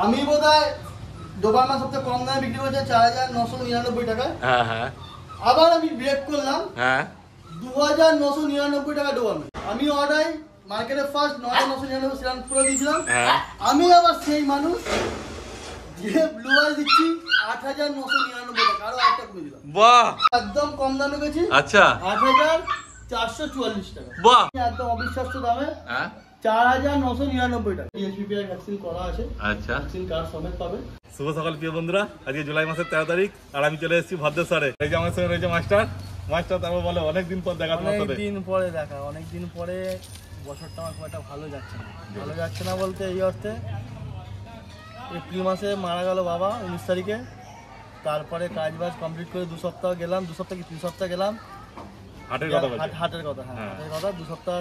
আমি বোধহয় ডোবারমা সবচেয়ে কম দামে বিক্রি করছে 4,999 টাকায়। হ্যাঁ হ্যাঁ। আবার আমি ব্রেক করলাম, হ্যাঁ 2,999 টাকা ডোবারমা। আমি অর্ডার মার্কেটে ফার্স্ট 9,999 সেরাম করে দিয়েছিলাম। হ্যাঁ। আমি আবার সেই মানুষ যে ব্লু আই দিচ্ছি 8,999 টাকা, আরো 8 টাকা কমে দিলাম। বাহ, একদম কম দামে গেছি। আচ্ছা 8,444 টাকা। বাহ, একদম অবিশ্বাস্য দামে। হ্যাঁ 4,999 টাকা। PHPPI ভ্যাকসিন করা আছে। আচ্ছা, ভ্যাকসিন কার্ড সমেত পাবে। শুভ সকাল প্রিয় বন্ধুরা। আজকে জুলাই মাসের 13 তারিখ আর আমি চলে এসেছি ভদ্রেশ্বরে। এই যে আমার সঙ্গে রয়েছে মাস্টার। তারপর বলে অনেকদিন পর দেখা তোমার সাথে। অনেকদিন পরে দেখা, অনেকদিন পরে। বছরটা আমার খুব একটা ভালো যাচ্ছে না। ভালো যাচ্ছে না বলতে এই অর্থে, এপ্রিল মাসে মারা গেল বাবা 19 তারিখে। তারপরে কাজ বাজ কমপ্লিট করে 2 সপ্তাহ গেলাম, 2 সপ্তাহ কি 3 সপ্তাহ গেলাম। হাটের কথা বলছি। হাটের কথা, হ্যাঁ হাটের কথা। 2 সপ্তাহ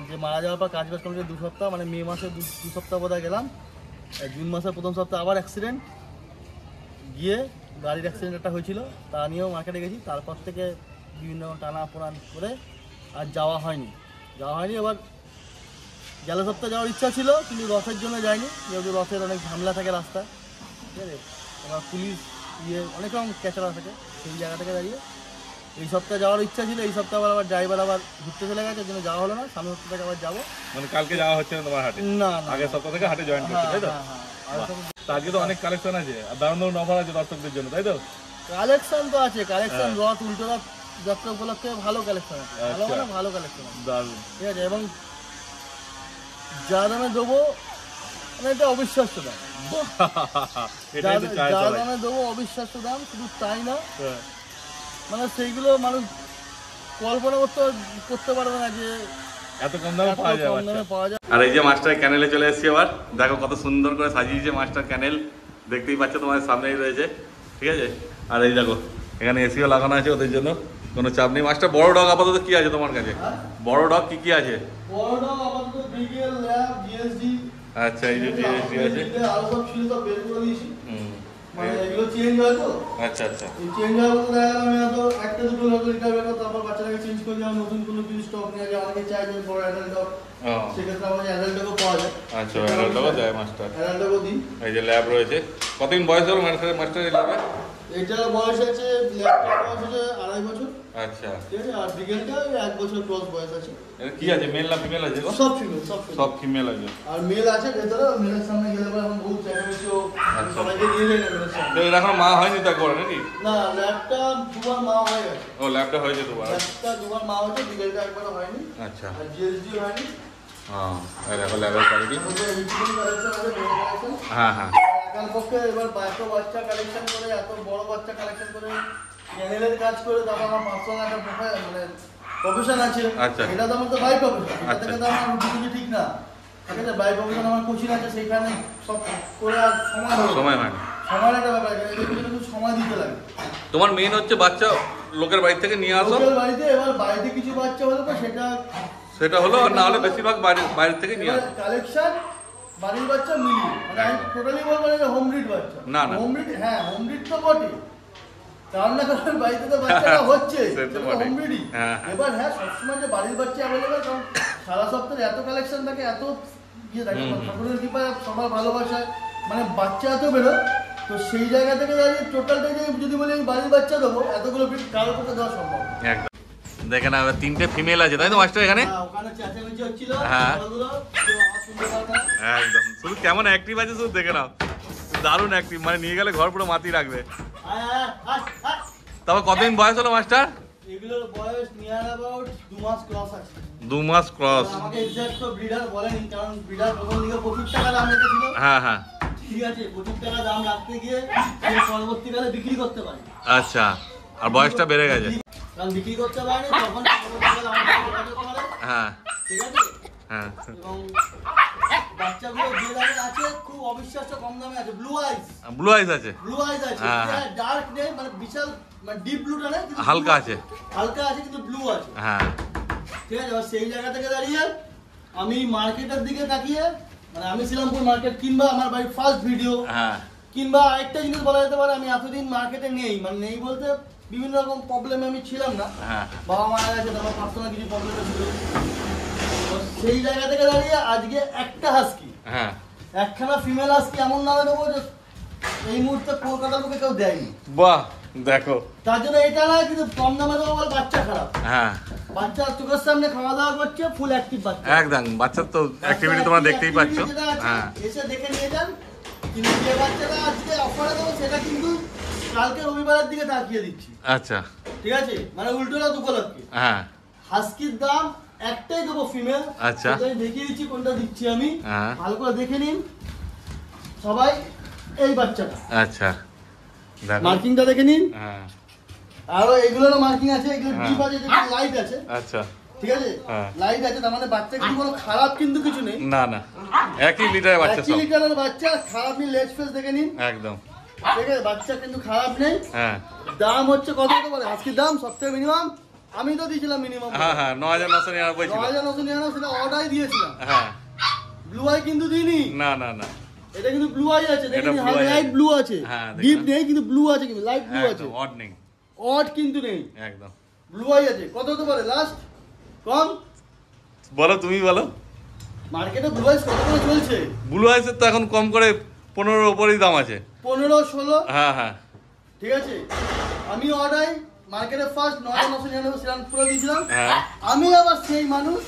যে মারা যাওয়ার পর কাজ বাজ কমপ্লিট 2 সপ্তাহ, মানে মে মাসে 2 সপ্তাহ বোধহয় গেলাম। জুন মাসের প্রথম সপ্তাহে আবার অ্যাক্সিডেন্ট, গিয়ে গাড়ির অ্যাক্সিডেন্ট একটা হয়েছিল, তা নিয়েও মার্কেটে গেছি। তারপর থেকে বিভিন্ন টানা পোড়ান করে আর যাওয়া হয়নি। এবার গেল সপ্তাহে যাওয়ার ইচ্ছা ছিল, কিন্তু রথের জন্য যাইনি, যেহেতু রথের অনেক ঝামেলা থাকে রাস্তা, ঠিক আছে। এবার পুলিশ অনেক রকম ক্যাচরা থাকে, সেই জায়গা থেকে দাঁড়িয়ে এই সপ্তাহে যাওয়ার ইচ্ছা ছিল। এই সপ্তাহে আবার ড্রাইভার আবার ঘুরতে চলে গেছে, ওই জন্য যাওয়া হলো না। সামনের সপ্তাহ থেকে আবার যাবো। মানে কালকে যাওয়া হচ্ছে না তোমার হাটে? না, আগের সপ্তাহ থেকে হাটে জয়েন করতে, তাই তো? আজকে তো অনেক কালেকশন আছে আর দারুণ দারুণ অফার আছে দর্শকদের জন্য, তাই তো? কালেকশন তো আছে, কালেকশন রথ উল্টো রথ যাত্রা উপলক্ষে ভালো কালেকশন আছে, ভালো কালেকশন আছে, দারুণ, ঠিক আছে। এবং যা দামে দেবো মানে এটা অবিশ্বাস্য দাম, যা দামে দেবো অবিশ্বাস্য দাম। শুধু তাই না, মানে সেইগুলো মানুষ কল্পনা করতে পারবে না যে এত কম দামে পাওয়া যায়। আর এই যে মাস্টার ক্যানেলে চলে এসেছি আবার। দেখো কত সুন্দর করে সাজিয়েছে মাস্টার ক্যানেল, দেখতেই পাচ্ছ তোমাদের সামনেই রয়েছে, ঠিক আছে। আর এই দেখো এখানে এসিও লাগানো আছে ওদের জন্য, কোনো চাপ নেই। মাস্টার বড় ডগ আপাতত কি আছে তোমার কাছে? বড় ডগ কি আছে? বড় ডগ আপাতত বিগেল, ল্যাব, জিএসডি। আচ্ছা, এই যে জিএসডি আছে, আর সব ছিল তো বের করে দিয়েছি। মানে এগুলো চেঞ্জ হয় তো। আচ্ছা আচ্ছা, এই চেঞ্জ হয় বলতে দেখা গেল আমি হয়তো একটা দুটো লোকাল রিটার বের করতে, তারপর বাচ্চাটাকে চেঞ্জ করে দিলাম, নতুন কোনো কিছু স্টক নিয়ে যায়। অনেকে চাই যে বড় অ্যাডাল্ট ডগ, সেক্ষেত্রে আমাদের অ্যাডাল্ট ডগও পাওয়া যায়। আচ্ছা, অ্যাডাল্ট ডগও দেয় মাস্টার, অ্যাডাল্ট ডগও দিই। এই যে ল্যাব রয়েছে। কতদিন বয়স হলো মাস্টার এই ল্যাবে? এটার বয়স আছে, ল্যাবটার বয়স আছে 2.5 বছর। আচ্ছা, ঠিক আছে। আর বিগেলটা 1 বছর ক্রস বয়স আছে। এটা কি আছে, মেল না ফিমেল আছে? সব ফিমেল, সব ফিমেল আছে। আর মেল আছে ভেতরে। মেলের সামনে গেলে পরে এখন বহুত চ্যালেঞ্জ, সবাইকে নিয়ে যায় না মেলের সামনে। তো এর এখন মা হয়নি তো একবার নাকি? না, ল্যাবটা 2বার মা হয়ে গেছে। ও, ল্যাবটা হয়েছে দুবার? ল্যাবটা 2বার মা হয়েছে, বিগেলটা একবার হয়নি। আচ্ছা, আর জিএসডি হয়নি। হ্যাঁ, এই দেখো ল্যাবের কোয়ালিটি। হ্যাঁ হ্যাঁ, একার পক্ষে এবার এত বাচ্চা কালেকশন করে, এত বড় বাচ্চা কালেকশন করে, চ্যানেলের কাজ করে, তারপর আমার পার্সোনাল একটা মানে প্রফেশন আছে। আচ্ছা, এটা তো আমার তো বাই প্রফেশন, এটা থেকে তো আমার রুটি রুটি ঠিক না, ঠিক আছে। বাই প্রফেশন আমার কোচিং আছে, সেইখানে সব করে আর সময় হয় না। সময়ের একটা ব্যাপার আছে, এদের কিন্তু সময় দিতে লাগে। তোমার মেইন হচ্ছে বাচ্চা লোকের বাড়ি থেকে নিয়ে আসো। লোকের বাড়িতে, এবার বাড়িতে কিছু বাচ্চা হলে তো সেটা হলো, আর না হলে বেশিরভাগ বাইরে থেকে নিয়ে আসো। কালেকশন বাড়ির বাচ্চা মিলিয়ে, মানে আমি টোটালি বলবো না যে হোম ব্রিড বাচ্চা। না না, হোম ব্রিড, হ্যাঁ হোম ব্রিড তো বটে, কারণ না কারণ বাড়িতে তো বাচ্চাটা হচ্ছে, সেটা হোম ব্রিডই। এবার হ্যাঁ সবসময় যে বাড়ির বাচ্চা অ্যাভেলেবেল, কারণ সারা সপ্তাহে এত কালেকশন থাকে, এত ইয়ে থাকে, ঠাকুরের কৃপায় সবার ভালোবাসায় মানে বাচ্চা এত বেরোয়। তো সেই জায়গা থেকে দাঁড়িয়ে টোটালটাকে যদি বলি আমি বাড়ির বাচ্চা দেবো, এতগুলো ব্রিড কারোর পক্ষে দেওয়া সম্ভব। দেখেন না, 3টে ফিমেল আছে, তাই তো মাস্টার? এখানে ওখানে চেঁচামেচি হচ্ছিল, হ্যাঁ একদম, শুধু কেমন অ্যাক্টিভ আছে শুধু দেখে নাও, দারুণ অ্যাক্টিভ, মানে নিয়ে গেলে ঘর পুরো মাতি রাখবে। তারপর কতদিন বয়স হলো মাস্টার? এগুলোর বয়স নিয়ার অ্যাবাউট 2 মাস ক্রস আছে। 2 মাস ক্রস? আমাকে এক্সাক্ট তো ব্রিডার বলেনি, কারণ ব্রিডার প্রথম দিকে 25 টাকা দাম রেখেছিল। হ্যাঁ হ্যাঁ, ঠিক আছে, 25 টাকা দাম রাখতে গিয়ে পরবর্তীকালে বিক্রি করতে পারি। আচ্ছা, আর বয়সটা বেড়ে গেছে, কারণ বিক্রি করতে পারিনি, তখন পরবর্তীকালে আমার সাথে যোগাযোগ করে। হ্যাঁ ঠিক আছে। হ্যাঁ, এবং বাচ্চাগুলো যে দামে আছে খুব অবিশ্বাস্য কম দামে আছে। ব্লু আইস আছে, ডার্ক নেই, মানে বিশাল, মানে ডিপ ব্লুটা নেই, হালকা আছে কিন্তু ব্লু আছে। হ্যাঁ, ঠিক আছে। সেই জায়গা থেকে দাঁড়িয়ে আমি মার্কেটের দিকে তাকিয়ে, মানে আমি শ্রীরামপুর মার্কেট কিংবা আমার বাড়ির ফার্স্ট ভিডিও, হ্যাঁ, কিংবা আরেকটা জিনিস বলা যেতে পারে, আমি এতদিন মার্কেটে নেই, মানে নেই বলতে বিভিন্ন রকম প্রবলেমে আমি ছিলাম না। বাবা মারা গেছে, তারপর পার্সোনাল কিছু প্রবলেম ছিল। সেই জায়গা থেকে দাঁড়িয়ে আজকে একটা হাস্কি, একখানা ফিমেল আজকে এমন নামে দেবো যে এই মুহূর্তে কলকাতার বুকে কেউ দেয়নি। বাহ দেখো, তার জন্য এটা না কিন্তু কম দামে দেবো বলে বাচ্চা খারাপ। হ্যাঁ বাচ্চা চোখের সামনে খাওয়া দাওয়া করছে, ফুল অ্যাক্টিভ বাচ্চা। একদম বাচ্চার তো অ্যাক্টিভিটি তোমরা দেখতেই পাচ্ছ। হ্যাঁ এসে দেখে নিয়ে যান। কিন্তু যে বাচ্চাটা আজকে অফারে দেবো সেটা কিন্তু কালকে রবিবারের দিকে তাকিয়ে দিচ্ছি। আচ্ছা ঠিক আছে, মানে উল্টোটা উপলক্ষে। হ্যাঁ হাস্কির দাম একটাই দেবো ফিমেল। আচ্ছা দেখিয়ে দিচ্ছি কোনটা দিচ্ছি আমি, হ্যাঁ ভালো করে দেখে নিন সবাই। এই বাচ্চাটা আচ্ছা দেখো মার্কিংটা দেখে নিন। হ্যাঁ আরো এগুলোরও মার্কিং আছে, এগুলো হ্যাঁ। ডিপ আছে, যেটা লাইট আছে। আচ্ছা ঠিক আছে, হ্যাঁ। লাইট আছে, তার মানে বাচ্চা কিন্তু কোনো খারাপ কিন্তু কিছু নেই। না না একই লিটারের বাচ্চা 1 সব লিটারের বাচ্চা, খারাপ নেই। লেজ ফেস দেখে নিন। একদম। ঠিক আছে, বাচ্চা কিন্তু খারাপ নেই। হ্যাঁ দাম হচ্ছে কত হতে পারে আজকের দাম সবথেকে মিনিমাম? আমি তো দিয়েছিলাম মিনিমাম হ্যাঁ হ্যাঁ 9999 ছিল। 9999, সেটা অর্ডারই দিয়েছিলাম। হ্যাঁ ব্লু আই কিন্তু দিইনি। না না না এটা কিন্তু ব্লু আই আছে, দেখেন এটা blue eye লাইট আছে। ব্লু আছে। হ্যাঁ, দেখলাম। ডিপ নেই কিন্তু ব্লু আছে, কিন্তু লাইট ব্লু আছে। একদম অড নেই অড কিন্তু নেই, একদম। ব্লু আই আছে। কত হতে পারে লাস্ট? কম বলো তুমি বলো। মার্কেটে ব্লু আইস কত করে চলছে? ব্লু আইসের তো এখন কম করে 15 উপরেই দাম আছে। 15 16। হ্যাঁ হ্যাঁ ঠিক আছে, আমি অর্ডার মার্কেটে ফার্স্ট 9999 শ্রীরামপুরে দিয়েছিলাম। হ্যাঁ আমি আবার সেই মানুষ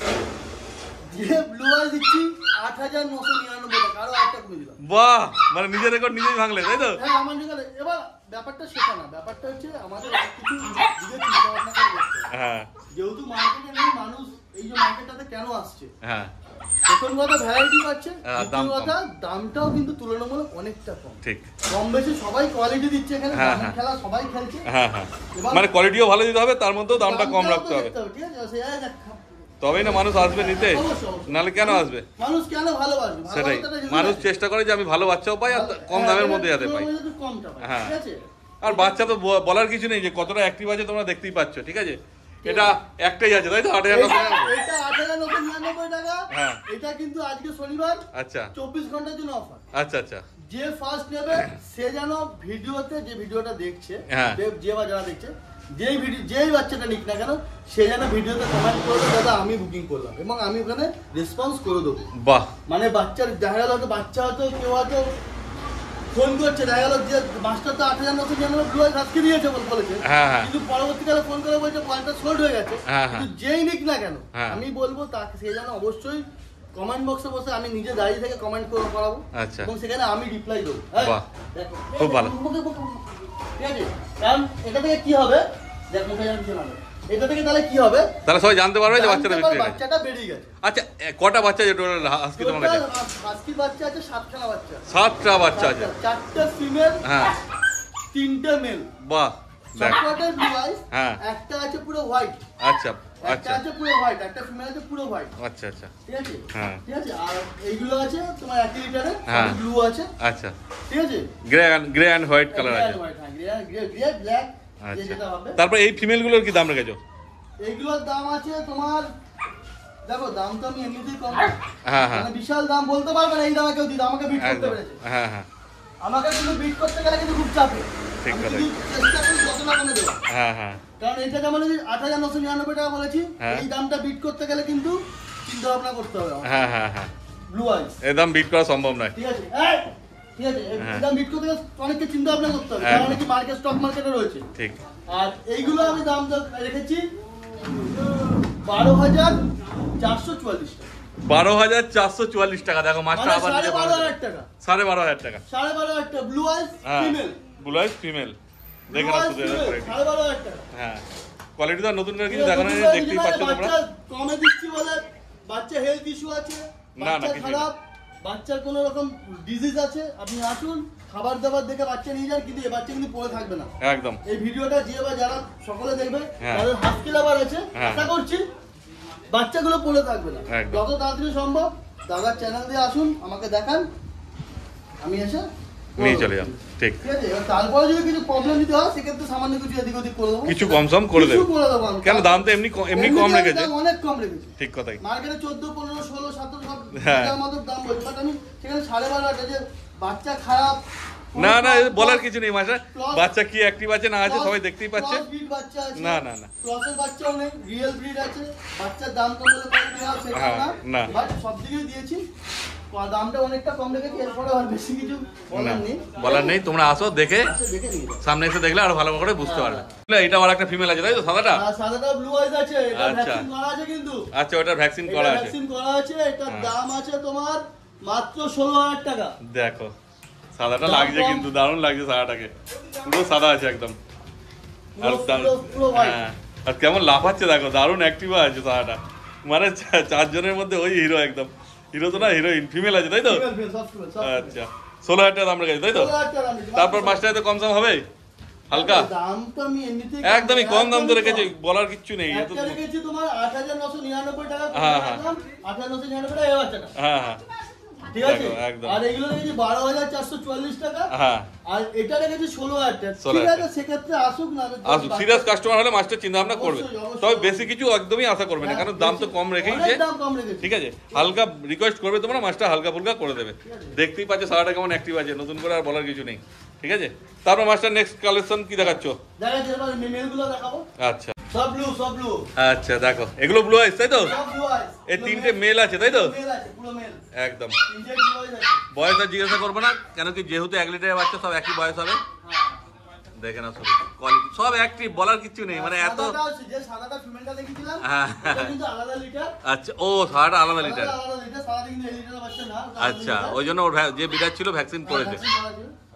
যে ব্লু আই দিচ্ছি 8999 টাকা, আরো একটা কমে দিলাম। বাহ, মানে নিজের রেকর্ড নিজেই ভাঙলে তাই তো? হ্যাঁ আমার নিকালে। এবার ব্যাপারটা সেটা না, ব্যাপারটা হচ্ছে আমাদের অনেক কিছু দিকে চিন্তা ভাবনা করে করতে হবে। হ্যাঁ যেহেতু মার্কেটে নেই, মানুষ এই যে মার্কেটটাতে কেন আসছে? হ্যাঁ প্রথম কথা ভ্যারাইটি পাচ্ছে, দাম দ্বিতীয় কম। কথা দামটাও কিন্তু তুলনামূলক অনেকটা কম। ঠিক। কম বেশি সবাই কোয়ালিটি দিচ্ছে এখানে, হ্যাঁ, দামি হ্যাঁ। খেলা সবাই খেলছে। হ্যাঁ হ্যাঁ এবার মানে কোয়ালিটিও ভালো দিতে হবে, তার মধ্যেও দামটা কম দামটাও রাখতে তো হবে, দেখতে ঠিক আছে? তবেই না মানুষ আসবে নিতে। অবশ্যই, অবশ্যই। নাহলে কেন আসবে? মানুষ কেন ভালোবাসবে? সেটাই, ভালোবাসাটা যদি মানুষ থাকে। চেষ্টা করে যে আমি ভালো বাচ্চাও পাই আর কম দামের মধ্যে যাতে পাই। একটু কমটা পাই, হ্যাঁ। ঠিক আছে? আর বাচ্চা তো বলার কিছু নেই যে কতটা অ্যাক্টিভ আছে তোমরা দেখতেই পাচ্ছ। ঠিক আছে, এটা একটাই আছে তাই তো? 8999। এটা 8999 টাকা। হ্যাঁ। এটা কিন্তু আজকে শনিবার আচ্ছা 24 ঘন্টার জন্য অফার। আচ্ছা আচ্ছা যে ফার্স্ট নেবে সে যেন ভিডিওতে, যে ভিডিওটা দেখছে, হ্যাঁ। যে বা যারা দেখছে, যেই বাচ্চাটা নিক না কেন, সে যেন ভিডিওতে কমেন্ট করবে দাদা আমি বুকিং করলাম, এবং আমি ওখানে রেসপন্স করে দেবো। বাহ মানে বাচ্চার দেখা গেল হয়তো বাচ্চা হয়তো কেউ হয়তো ফোন করছে, দেখা গেল যে মাস্টার তো 8999 ব্লু আইস আজকে দিয়েছে বলেছে, হ্যাঁ হ্যাঁ কিন্তু পরবর্তীকালে ফোন করে বলছে পয়েন্টটা সোল্ড হয়ে গেছে। হ্যাঁ, হ্যাঁ। কিন্তু যেই নিক না কেন, হ্যাঁ। আমি বলবো তাকে সে যেন অবশ্যই কমেন্ট বক্সে বসে, আমি নিজে দাঁড়িয়ে থেকে কমেন্ট করাবো, আচ্ছা। এবং সেখানে আমি রিপ্লাই দেবো। হ্যাঁ? বাহ, দেখো, খুব ভালো। ঠিক আছে, কারণ এটা থেকে কি হবে, দেখ মুখে যেন কিছু না হবে। এটা থেকে তাহলে কি হবে, তাহলে সবাই জানতে পারবে যে বাচ্চাটা জানতে পারবে বিক্রি হয়ে গেছে। বাচ্চাটা বেরিয়ে গেছে। আচ্ছা কটা বাচ্চা আছে টোটাল আজকে তোমার কাছে? হাস্কির বাচ্চা আছে 7খানা বাচ্চা। 7টা বাচ্চা আছে। 4টে ফিমেল, হ্যাঁ 3টে মেল। বাহ দেখ। সবকটা ব্লু আইস, হ্যাঁ। একটা আছে পুরো হোয়াইট, আচ্ছা একটা আচ্ছা আছে পুরো হোয়াইট, একটা ফিমেল আছে পুরো হোয়াইট। আচ্ছা আচ্ছা ঠিক আছে? হ্যাঁ। ঠিক আছে, আর এইগুলো আছে তোমার 1 লিটারে, হ্যাঁ। ব্লু আছে। আচ্ছা ঠিক আছে, গ্রে অ্যান্ড হোয়াইট কালার আছে। গ্রে ব্ল্যাক, আচ্ছা যেটা হবে। তারপর এই ফিমেল গুলোর কি দাম রেখেছো? এইগুলোর দাম আছে তোমার, দেখো দাম তো আমি এমনিতেই কম, হ্যাঁ হ্যাঁ মানে বিশাল দাম বলতে পারবে না এই দামে কেউ দিতে, আমাকে বিট করতে একদম পেরেছে। হ্যাঁ হ্যাঁ আমাকে কিন্তু বিট করতে গেলে কিন্তু খুব চাপে। ঠিক আমি কথা। কিন্তু চেষ্টা করি যত না কমে দেবো, হ্যাঁ হ্যাঁ কারণ এইটা যেমন 8999 টাকা বলেছি, হ্যাঁ। এই দামটা বিট করতে গেলে কিন্তু চিন্তা ভাবনা করতে হবে হ্যাঁ হ্যাঁ হ্যাঁ ব্লু আইস। এর দাম বিট করা সম্ভব নয়। ঠিক আছে, ঠিক আছে, হ্যাঁ। এই দাম বিট করতে গেলে অনেককে চিন্তা ভাবনা করতে হবে, একদম। কারণ অনেকে মার্কেট, স্টক মার্কেটে রয়েছে। ঠিক। আর এইগুলো আমি দাম রেখেছি 12,444 টাকা, 12,444 টাকা। দেখো মাছটা আবার নিচে 12,500 টাকা, 12,500 টাকা। 12,500 টাকা ব্লু আইস হ্যাঁ ফিমেল, ব্লু আইস ফিমেল। দেখে নাও শুধু এর কোয়ালিটি। 12,500 টাকা। হ্যাঁ কোয়ালিটি তো নতুন করে কিছু দেখানো নেই, দেখতেই পাচ্ছ তোমরা। বাচ্চা কমে দিচ্ছি বলে বাচ্চা হেলথ ইস্যু আছে, না, না, বাচ্চা কিছু খারাপ, বাচ্চার কোনো রকম ডিজিজ আছে, আপনি আসুন খাবার দাবার দেখে বাচ্চা নিয়ে যান, কিন্তু এই বাচ্চা কিন্তু পড়ে থাকবে না। একদম এই ভিডিওটা যে বা যারা সকলে দেখবে, হ্যাঁ। তাদের হাসকি লাভার আছে, হ্যাঁ। আশা করছি বাচ্চাগুলো পড়ে থাকবে না। একদম। যত তাড়াতাড়ি সম্ভব দাদার চ্যানেল দিয়ে আসুন, আমাকে দেখান, আমি এসে নিয়ে চলে যান। ঠিক। ঠিক আছে, এবার তারপরে যদি কিছু প্রবলেম দিতে হয় সেক্ষেত্রে সামান্য কিছু এদিক ওদিক করে দেবো, কিছু কম সম করে কিছু দেবে। করে দেবো আমি। কেন দাম তো এমনি এমনি কম রেখেছে। দাম অনেক কম রেখেছি, ঠিক কথাই। মার্কেটে 14, 15, 16, 17 সব হ্যাঁ। এটার মতো দাম বলছি, বাট আমি সেখানে 12,500 যে বাচ্চা খারাপ, না না বলার কিছু নেই মাসা, বাচ্চা কি অ্যাক্টিভ আছে না আছে সবাই দেখতেই পাচ্ছে। ক্রস ব্রিড বাচ্চা আছে, না, না, না। ক্রসের বাচ্চাও নেই, রিয়েল ব্রিড আছে, বাচ্চার দাম কম বলে কোয়ালিটি হয় সেটা হ্যাঁ, না, না। বাট সব দিকেই দিয়েছি। দামটা অনেকটা কম রেখেছি, এরপরে আর বেশি কিছু বলার নেই। তোমরা আসো, দেখে দেখে নিয়ে সামনে এসে দেখলে আরো ভালো করে বুঝতে পারবে। এটা আর একটা ফিমেল আছে তাই তো, সাদাটা? সাদাটা ব্লু আইজ আছে, এটা আচ্ছা। ভ্যাকসিন করা আছে কিন্তু। আচ্ছা, ওটার ভ্যাকসিন করা আছে। ভ্যাকসিন করা আছে, এটার দাম আছে তোমার মাত্র 16,000 টাকা। দেখো সাদাটা লাগছে কিন্তু, দারুণ লাগছে সাদাটাকে, পুরো সাদা আছে একদম। আর হ্যাঁ, আর কেমন লাফাচ্ছে দেখো, দারুণ অ্যাক্টিভ আছে সাদাটা। মানে 4 জনের মধ্যে ওই হিরো একদম। হিরো তো না, হিরোইন ফিমেল আছে তাই তো? আচ্ছা, 16,000 টাকা দাম রেখেছে তাই তো? তারপর মাস্টার তো কম দাম হবে হালকা, দাম তো আমি এমনিতেই একদমই কম দাম তো রেখেছে, বলার কিচ্ছু নেই। এটা রেখেছি তোমার 8,999 টাকা। হ্যাঁ, হ্যাঁ। 8,999 টাকা এই বাচ্চাটা। হ্যাঁ হ্যাঁ, ঠিক আছে। আর এগুলো রেখেছি 12,444 টাকা। হ্যাঁ, আর এটা রেখেছি 16,000 টাকা। ঠিক আছে, সেক্ষেত্রে আসুক না আসুক, সিরিয়াস কাস্টমার হলে মাস্টার চিন্তা ভাবনা করবে। তবে বেশি কিছু একদমই আশা করবে না, কারণ দাম তো কম রেখেইছে। দাম কম রেখেছি। ঠিক আছে, হালকা রিকোয়েস্ট করবে তোমরা, মাস্টার হালকা ফুলকা করে দেবে। দেখতেই পাচ্ছ সারাটা কেমন অ্যাক্টিভ আছে, নতুন করে আর বলার কিছু নেই। ঠিক আছে, তারপর মাস্টার নেক্সট কালেকশন কি দেখাচ্ছ? দেখাচ্ছি, এবার মেলগুলো দেখাবো। আচ্ছা, সব ব্লু। আচ্ছা দেখো, এগুলো ব্লু আইস তাই তো? সব ব্লু আইস। এই 3টে মেল আছে তাই তো? মেল আছে, পুরো মেল। একদম। 3টে ব্লু আইস আছে। বয়স আর জিজ্ঞাসা করবো না, কেন কি যেহেতু 1 লিটারের বাচ্চা, সব একই বয়স হবে। দেখে না, কোয়ালিটি সব অ্যাক্টিভ, বলার কিছু নেই। মানে এত যে সাদাটা ফিমেলটা দেখিয়েছিলাম, হ্যাঁ, এটা কিন্তু আলাদা লিটার। আচ্ছা, ও সাদাটা আলাদা লিটার। আলাদা লিটার, সাদাটা কিন্তু এই লিটারের বাচ্চা না। আচ্ছা, ওই জন্য ওর যে বিড়ার ছিল ভ্যাকসিন করেছে।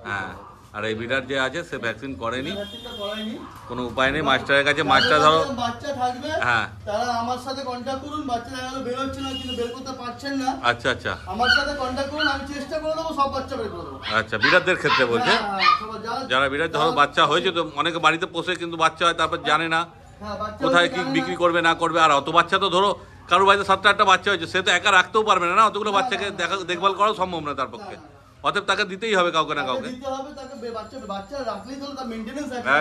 হ্যাঁ, আর এই বিড়ার যে আছে সে ভ্যাকসিন করেনি, কোনো উপায় নেই। মাস্টারের কাছে মাস্টার ধরো বাচ্চা থাকবে, হ্যাঁ, তারা আমার সাথে কন্ট্যাক্ট করুন। বাচ্চা দেখা গেল বের হচ্ছে না, কিন্তু বের করতে পারছেন না। আচ্ছা আচ্ছা, আমার সাথে কন্ট্যাক্ট করুন, আমি চেষ্টা করে দেবো সব বাচ্চা বের করে দেবো। আচ্ছা, বিড়ারদের ক্ষেত্রে বলছে। যারা বিড়ার ধরো বাচ্চা হয়েছে, তো অনেকে বাড়িতে পোষে কিন্তু বাচ্চা হয়, তারপর জানে না কোথায় কি বিক্রি করবে না করবে। আর অত বাচ্চা তো ধরো কারোর বাড়িতে 7-8টা বাচ্চা হয়েছে, সে তো একা রাখতেও পারবে না, অতগুলো বাচ্চাকে দেখভাল করাও সম্ভব না তার পক্ষে। অতএব তাকে দিতেই হবে কাউকে না কাউকে।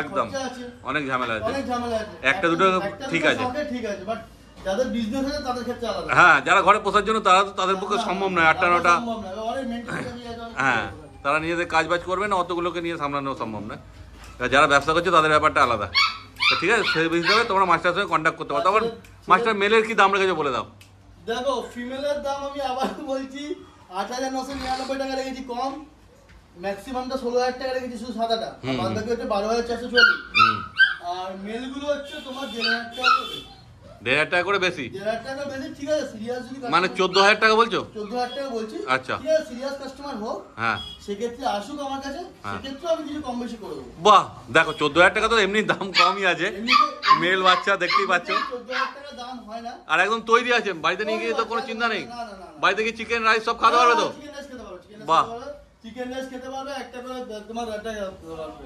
একদম, অনেক ঝামেলা আছে। একটা দুটো ঠিক আছে, হ্যাঁ, যারা ঘরে পোষার জন্য তারা তো তাদের পক্ষে সম্ভব নয় 8টা 9টা। হ্যাঁ, তারা নিজেদের কাজ বাজ করবে না, অতগুলোকে নিয়ে সামলানো সম্ভব নয়। যারা ব্যবসা করছে তাদের ব্যাপারটা আলাদা। তো ঠিক আছে, সেই হিসাবে তোমরা মাস্টারের সঙ্গে কন্ট্যাক্ট করতে পারো। তখন মাস্টার মেলের কি দাম রেখেছে বলে দাও। দেখো, ফিমেলের দাম আমি আবার বলছি 8,999 টাকা রেখেছি কম। ম্যাক্সিমামটা 16,000 টাকা রেখেছি শুধু সাদাটা, বাদ বাকি হচ্ছে 12,444। আর মেলগুলো হচ্ছে তোমার 1,500 টাকা। 1,500 টাকা করে বেশি? 1,500 টাকা বেশি, ঠিক আছে। সিরিয়াস যদি মানে 14,000 টাকা বলছো? 14,000 টাকা বলছি। আচ্ছা, ঠিক আছে, সিরিয়াস কাস্টমার হোক, হ্যাঁ, সেক্ষেত্রে আসুক আমার কাছে, সেক্ষেত্রে আমি কিছু কম বেশি করে দেবো। বাহ, দেখো 14,000 টাকা তো এমনি দাম কমই আছে, মেল বাচ্চা দেখতেই পাচ্ছ। 14,000 টাকা দাম হয় না, আর একদম তৈরি আছে, বাড়িতে নিয়ে গিয়ে তো কোনো চিন্তা নেই। বাড়িতে গিয়ে চিকেন রাইস সব খাওয়া পারবে তো? বাহ, চিকেন রাইস খেতে পারবে। একটা করে তোমার একটা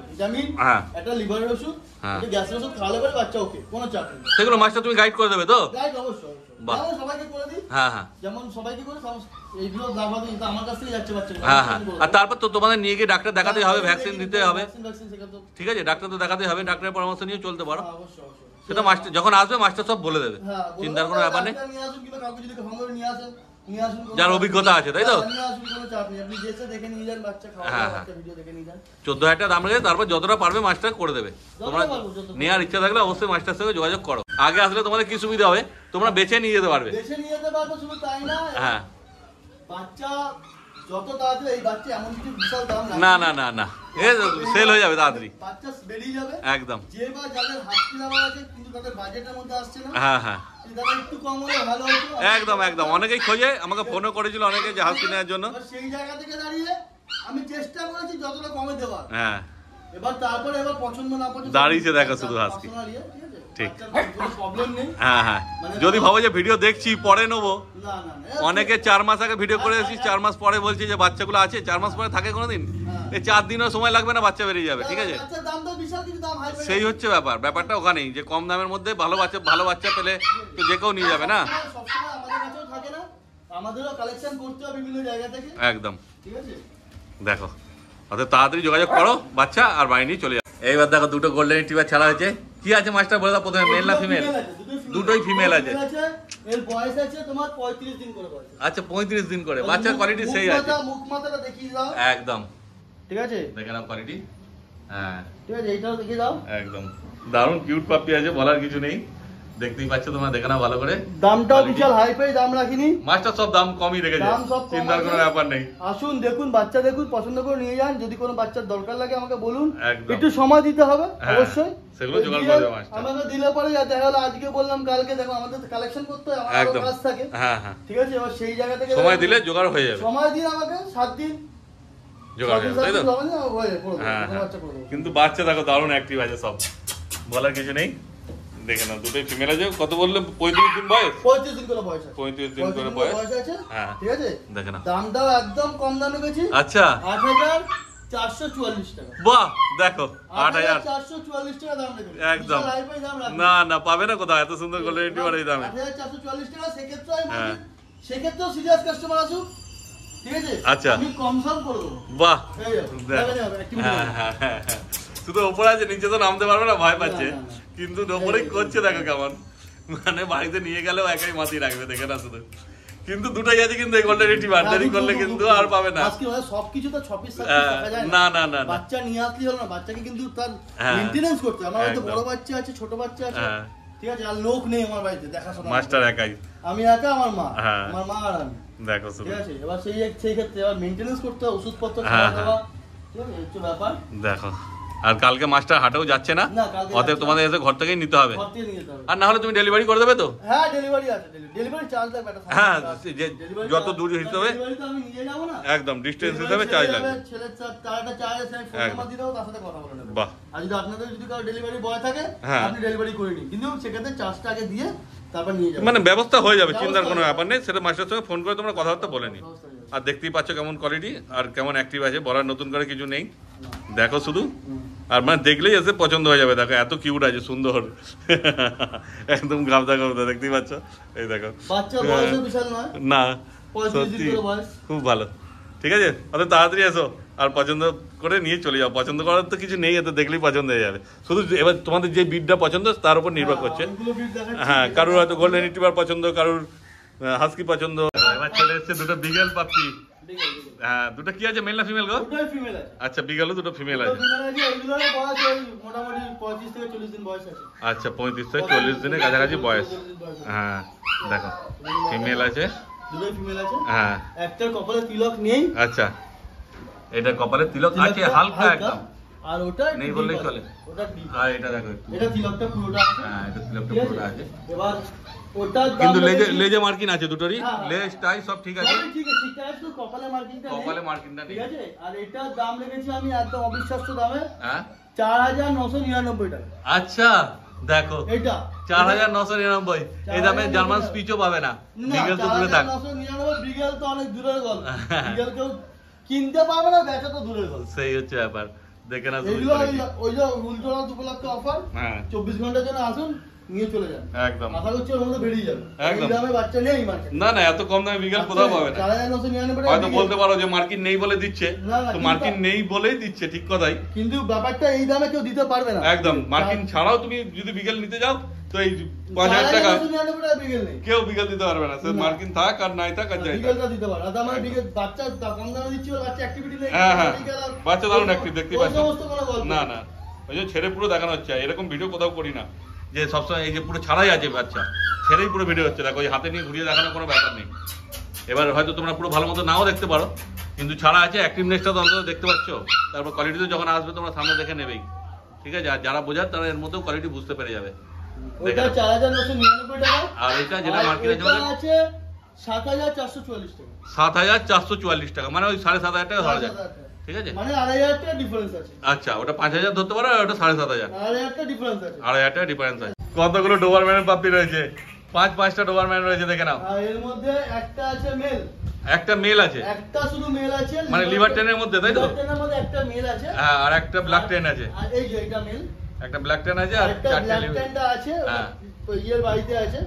ভিটামিন, হ্যাঁ, একটা লিভারের ওষুধ, একটা গ্যাসের ওষুধ খাওয়ালে পরে বাচ্চা ওকে, কোনো চাপ নেই। সেগুলো মাস্টার তুমি গাইড করে দেবে তো? গাইড অবশ্যই, বাহ, যেমন সবাইকে করে দিই। হ্যাঁ হ্যাঁ, যেমন সবাইকে করে এইগুলো লাভাবে, এটা আমার কাছ থেকে যাচ্ছে বাচ্চা। হ্যাঁ হ্যাঁ, আর তারপর তো তোমাদের নিয়ে গিয়ে ডাক্তার দেখাতে হবে, ভ্যাকসিন দিতে হবে। ঠিক আছে, ডাক্তার তো দেখাতে হবে, ডাক্তারের পরামর্শ নিয়ে চলতে পারো। সেটা মাস্টার যখন আসবে মাস্টার সব বলে দেবে, চিন্তার কোনো ব্যাপার নেই। যার অভিজ্ঞতা আছে তাই তো? 14,000 টাকা দাম রেখে তারপর যতটা পারবে মাস্টার করে দেবে। তোমরা নেওয়ার ইচ্ছা থাকলে অবশ্যই মাস্টার সঙ্গে যোগাযোগ করো। আগে আসলে তোমাদের কি সুবিধা হবে, তোমরা বেছে নিয়ে যেতে পারবে। শুধু তাই না, হ্যাঁ, বাচ্চা যত তাড়াতাড়ি, এই বাচ্চা এমন কিছু বিশাল দাম না না না না, এ সেল হয়ে যাবে তাড়াতাড়ি, বাচ্চা বেরিয়ে যাবে একদম। যে বা যাদের হাসকি লাভ আছে কিন্তু তাদের বাজেটের মধ্যে আসছে না, হ্যাঁ হ্যাঁ, একটু কম হলে ভালো হতো। একদম একদম, অনেকেই খোঁজে, আমাকে ফোনও করেছিল অনেকে যে হাসকি নেওয়ার জন্য। সেই জায়গা থেকে দাঁড়িয়ে আমি চেষ্টা করেছি যতটা কমে দেওয়ার। হ্যাঁ, এবার তারপরে এবার পছন্দ না পছন্দ দাঁড়িয়েছে দেখো শুধু হাসকি। ঠিক, প্রবলেম নেই। হ্যাঁ হ্যাঁ, যদি ভাবো যে ভিডিও দেখছি পরে নেবো, অনেকে 4 মাস আগে ভিডিও করে এসেছি, 4 মাস পরে বলছি যে বাচ্চাগুলো আছে, 4 মাস পরে থাকে কোনোদিন? এই 4 দিনও সময় লাগবে না, বাচ্চা বেরিয়ে যাবে। ঠিক আছে, সেই হচ্ছে ব্যাপারটা ওখানেই, যে কম দামের মধ্যে ভালো বাচ্চা পেলে তো যে কেউ নিয়ে যাবে না। আমাদেরও কালেকশন করতে হবে বিভিন্ন জায়গা থেকে। একদম, ঠিক আছে, দেখো অর্থাৎ তাড়াতাড়ি যোগাযোগ করো বাচ্চা আর বাড়ি নিয়ে চলে যাও। এইবার দেখো দুটো গোল্ডেন রিট্রিভার ছাড়া হয়েছে। কি আছে মাস্টার বলে দাও প্রথমে, মেল না ফিমেল? দুটোই ফিমেল আছে। এর বয়স আছে তোমার 35 দিন করে বয়স। আচ্ছা, 35 দিন করে, বাচ্চার কোয়ালিটি সেই আছে। মুখ মাথাটা দেখিয়ে দাও। একদম, ঠিক আছে, দেখে নাও কোয়ালিটি। হ্যাঁ, ঠিক আছে, এইটাও দেখিয়ে দাও। একদম দারুণ কিউট পাপ্পি আছে, বলার কিছু নেই। দেখতেই পাচ্ছ তোমরা, দেখে নাও ভালো করে। দামটাও বিশাল হাই ফাই দাম রাখিনি, মাছটা সব দাম কমই রেখেছে, দাম সব কম চিন্তার কোনো আছে। ব্যাপার নেই। আসুন দেখুন, বাচ্চা দেখুন, পছন্দ করে নিয়ে যান। যদি কোনো বাচ্চার দরকার লাগে আমাকে বলুন, একদম। একটু সময় দিতে হবে হ্যাঁ, অবশ্যই। সেগুলো জোগাড় করে দেবো মাছটা। আমাকে দিলে পরে দেখা গেলো আজকে বললাম কালকে, দেখো আমাদের কালেকশন করতে হয়, আমার আরো একদম। কাজ থাকে। হ্যাঁ হ্যাঁ, ঠিক আছে, এবার সেই জায়গা থেকে সময় দিলে জোগাড় হয়ে যাবে, সময় দিন আমাকে 7 দিন জোগাড় হয়ে যাবে, তাই তো? হ্যাঁ হ্যাঁ, বাচ্চা করে দেবো। কিন্তু বাচ্চা দেখো দারুণ অ্যাক্টিভ আছে সব, বলার কিছু নেই। দেখে নাও, দুটোই ফিমেল আছে। কত বললে? 35 দিন বয়স, 35 দিন করে বয়স আছে। 35 দিন করে বয়স আছে। হ্যাঁ, ঠিক আছে, দেখে নাও। দামটাও একদম কম দামে গেছি। আচ্ছা, 8,444 টাকা। বাহ দেখো, 8,000 8,444 টাকা দাম রেখেছি। একদম। বিশাল হাই-ফাই দাম রাখি। না না, পাবে না কোথাও এত সুন্দর গোল্ডেন রিট্রিভার এই দামে। 8,444 টাকা। সেক্ষেত্রে আমি হ্যাঁ। বলি, সেক্ষেত্রেও সিরিয়াস কাস্টমার আসুক, ঠিক আছে, আচ্ছা। আমি কম সম করে দেবো। বাহ, এই দেখো, দেখ। দেখে যাবে, activity হ্যাঁ করবে। হ্যাঁ হ্যাঁ হ্যাঁ। শুধু ওপরে আছে, নিচে তো নামতে পারবে না, ভয় পাচ্ছে। না, না, না। কিন্তু ওপরেই করছে, দেখো কেমন, মানে বাড়িতে নিয়ে গেলেও একাই মাতি রাখবে, দেখে না শুধু। কিন্তু দুটাই আছে, কিন্তু এই গোল্ডেন রিট্রিভার দেরি করলে কিন্তু আর পাবে না। আজকে মানে সবকিছু তো 6 পিস দেখা যায় না না না না, বাচ্চা নিয়ে আসলে হলো না, বাচ্চাকে কিন্তু তার হ্যাঁ। মেইনটেনেন্স করতে হয়। আমার হয়তো একদম। বড় বাচ্চা আছে, ছোট বাচ্চা আছে, হ্যাঁ। ঠিক আছে, আর লোক নেই আমার বাড়িতে দেখাশোনা। মাস্টার একাই, আমি একা, আমার মা, হ্যাঁ। আমার মা আর আমি, দেখো শুধু, ঠিক আছে। এবার সেই ক্ষেত্রে এবার মেইনটেনেন্স করতে হয়, ওষুধপত্র হ্যাঁ, খাওয়া দাওয়া, ঠিক আছে, এই হচ্ছে ব্যাপার। দেখো। আর কালকে মাস্টার হাটেও যাচ্ছে না, না, কালকে অতএব যাচ্ছে তোমাদের এসে ঘর থেকেই নিতে হবে। ঘর থেকে নিয়ে যেতে হবে। আর না হলে তুমি ডেলিভারি করে দেবে তো? হ্যাঁ, ডেলিভারি আছে, ডেলিভারি চার্জ লাগবে একটা। হ্যাঁ, Delivery যত charge- দূর হিসেবে ডেলিভারি তো আমি নিয়ে যাবো না, একদম ডিস্টেন্স Delivery হিসেবে ছেলে চার্জ যাবে, লাগবে। ছেলের তার একটা চার্জ আছে, আমি ফোন একদম। নাম্বার দিয়ে দেবো, তার সাথে কথা বলে নেবো। বাহ। আর যদি আপনাদের যদি কারো ডেলিভারি বয় থাকে, হ্যাঁ। আপনি ডেলিভারি করে নিন, কিন্তু সেক্ষেত্রে চার্জটা আগে দিয়ে তারপর নিয়ে যাবেন। মানে ব্যবস্থা হয়ে যাবে, ব্যবস্থা চিন্তার কোনো হয়ে ব্যাপার নেই। সেটা মাস্টারের সঙ্গে ফোন করে তোমরা কথাবার্তা বলে নি। ব্যবস্থা হয়ে যাবে। আর দেখতেই পাচ্ছ কেমন কোয়ালিটি আর কেমন অ্যাক্টিভ আছে, বলার নতুন করে কিছু নেই। দেখো শুধু, আর মানে দেখলেই এসে পছন্দ হয়ে যাবে। দেখো এত কিউট আছে, সুন্দর, একদম গাবদা গাবদা, দেখতেই পাচ্ছ। এই দেখো, বাচ্চার বয়সও বিশাল নয়, না 35 দিন সত্যি করে বয়স। খুব ভালো। ঠিক আছে, অত তাড়াতাড়ি এসো আর পছন্দ করে নিয়ে চলে যাও। পছন্দ করার তো কিছু নেই, এত দেখলেই পছন্দ হয়ে যাবে। শুধু এবার তোমাদের যে বিটটা পছন্দ তার উপর নির্ভর করছে। অনেকগুলো breed দেখাচ্ছি। হ্যাঁ, কারোর হয়তো গোল্ডেন রিট্রিভার পছন্দ, কারোর হাস্কি পছন্দ। এবার চলে এসছে দুটো বিগেল পাপি। হ্যাঁ, দুটো কি আছে, মেল না ফিমেল গো? দুটোই female আছে। আচ্ছা, বিগেলও দুটো ফিমেল দুটো আছে। female আছে, এইগুলোর বয়স ওই মোটামুটি 35 থেকে 40 দিন বয়স আছে। আচ্ছা, 35 থেকে 40 দিনের কাছাকাছি বয়স। 40 দিন বয়স আছে। হ্যাঁ, দেখো ফিমেল আছে। দুটোই female আছে। হ্যাঁ, একটার কপালে তিলক নেই, আচ্ছা, এটা কপালে তিলক আছে তিলকটা হালকা একদম, আর ওটা নেই deep বললেই আছে। চলে। ওটা deep। আর এটা দেখো একটু। এটা তিলকটা পুরোটা আছে। হ্যাঁ, এটা তিলকটা ঠিক আছে? পুরোটা আছে। এবার ওটার দাম কিন্তু লেজে রেখেছি- লেজে মার্কিং আছে দুটোরই, হ্যাঁ, হ্যাঁ। লেজ টাই সব ঠিক আছে। সবই ঠিক আছে, ঠিকঠাক আছে, শুধু কপালে মার্কিংটা নেই। কপালে মার্কিংটা নেই। ঠিক আছে, আর এটার দাম রেখেছি আমি একদম অবিশ্বাস্য দামে, হ্যাঁ, 4,999 টাকা। আচ্ছা দেখো, এটা 4,999। এই দামে জার্মান স্পিচও পাবে না। বিগেল তো দূরে থাক। 4,999, বিগেল তো অনেক দূরের গল্প। বিগেল কেউ কিনতে পারবে না, বেচা তো দূরের গল্প। সেই হচ্ছে ব্যাপার, দেখে না এগুলো ওই যে উল্টোলা 2 লাখ অফার, হ্যাঁ 24 ঘন্টার জন্য আসুন, নিয়ে চলে যান। একদম। আশা করছি ওর মধ্যে বেরিয়ে যাবে। একদম। এই দামে বাচ্চা নেই মার্কেটে। না না, এত কম দামে বিগেল কোথাও পাবে না। 4,999 টাকা হয়তো বিগেল। বলতে পারো যে মার্কিন নেই বলে দিচ্ছে, না, না, তো মার্কিন নেই বলেই দিচ্ছে, ঠিক কথাই। কিন্তু ব্যাপারটা এই দামে কেউ দিতে পারবে না। একদম, মার্কিন ছাড়াও তুমি যদি বিগেল নিতে যাও তো এই 5,000 টাকা 4,999 টাকা বিগেল নেই। কেউ বিগেল দিতে পারবে না। সে না। মার্কিন থাক আর নাই থাক আর যাই থাক। বিগেলটা দিতে পারে। আর তার মানে বিগেল বাচ্চা কম দামে দিচ্ছি বলে বাচ্চা অ্যাক্টিভিটি নেই। হ্যাঁ হ্যাঁ, বিগেল আর- বাচ্চা দারুণ অ্যাক্টিভ, দেখতে ওই পাচ্ছ। সমস্ত কোনো গল্প না নেই। না, ওই যে ছেড়ে পুরো দেখানো হচ্ছে, এরকম ভিডিও কোথাও করি না যে সবসময় এই যে পুরো ছাড়াই আছে বাচ্চা, ছেড়েই পুরো ভিডিও হচ্ছে। দেখো, ওই হাতে নিয়ে ঘুরিয়ে দেখানোর কোনো ব্যাপার নেই। এবার হয়তো তোমরা পুরো ভালো মতো নাও দেখতে পারো, কিন্তু ছাড়া আছে, অ্যাক্টিভনেসটা তো অন্তত দেখতে পাচ্ছ। তারপর কোয়ালিটিতে যখন আসবে তোমরা সামনে দেখে নেবেই, ঠিক আছে। আর যারা বোঝার তারা এর মধ্যেও কোয়ালিটি বুঝতে পেরে যাবে। ওইটা 4,999 টাকা। আর এটা যেটা আর মার্কেটে এটা চলে আছে 7,444 টাকা। 7,444 টাকা, মানে ওই 7,500 টাকা ধরা যায়, 7,500 টাকা। ঠিক আছে। মানে 2,500 টাকা ডিফারেন্স আছে। আচ্ছা, ওটা 5,000 ধরতে পারো, আর ওটা 7,500। 2,500 টাকা ডিফারেন্স আছে। 2,500 টাকা ডিফারেন্স আছে। কতগুলো ডোবারম্যানের পাপ্পি রয়েছে, 5-5টা ডোবারম্যান রয়েছে, দেখে নাও। আর এর মধ্যে একটা আছে মেল, একটা মেল আছে, একটা শুধু মেল আছে, মানে লিভার টেনের মধ্যে, তাই তো? লিভার টেনের মধ্যে একটা মেল আছে। হ্যাঁ, আর একটা ব্ল্যাক টেন আছে। আর এই যে এটা মেল, একটা ব্ল্যাক টেন আছে আর একটা 4টে ব্ল্যাক লিভার। টেনটা আছে, হ্যাঁ। ওই ইয়ের বাড়িতে আছে।